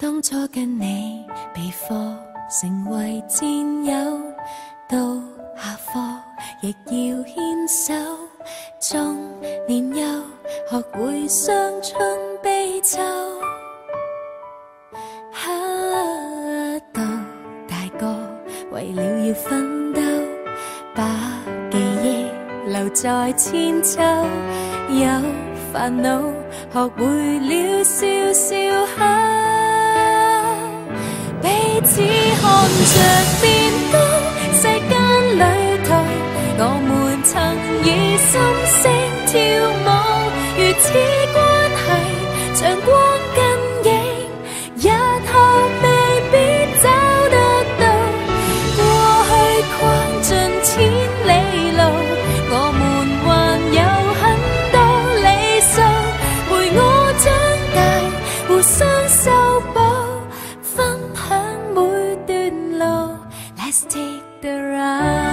當初跟你被課成為戰友，到下課亦要牽手，中年幼學會傷春悲秋，到大個為了要奮鬥，把記憶留在千秋，有煩惱學會了笑笑口，彼此看着變高，世間旅途我們曾以心聲跳舞，如此關係像光跟影，日後未必找得到，過去逛盡千里路，我們還有很多理想，陪我長大，互相修補，分享每段路。 Let's take the ride。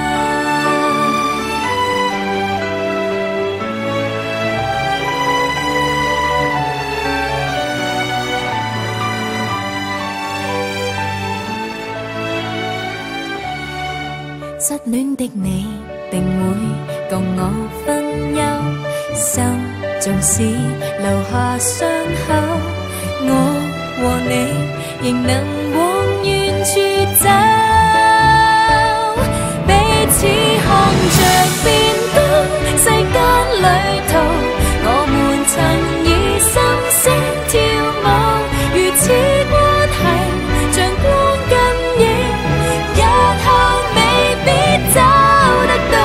失戀的你定會共我分憂，心縱使留下傷口，我和你仍能往遠處走，彼此看着變高，世間旅途我們曾以心聲跳舞，如此關係像光跟影，日後未必找得到，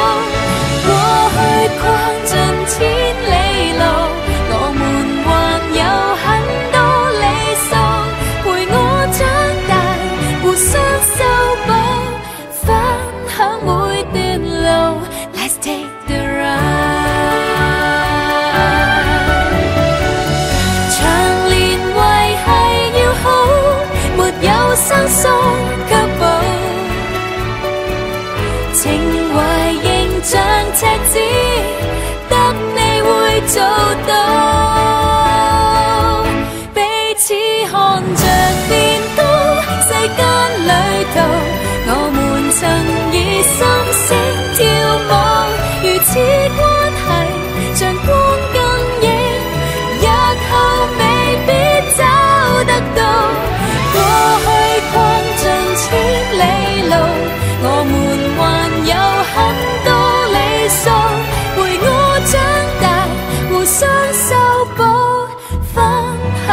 過去逛盡千里路，我們還有很多理想，陪我長大，互相修補，分享每段路。 Let's take the ride。 長年維繫要好，沒有生疏卻步，情懷仍像赤子，得你會做到。彼此看着變高，世間旅途我們曾以心聲跳舞，如此關係像光跟影，日後未必找得到，過去逛盡千里路，我們還有很多理想，陪我長大，互相修補，分享。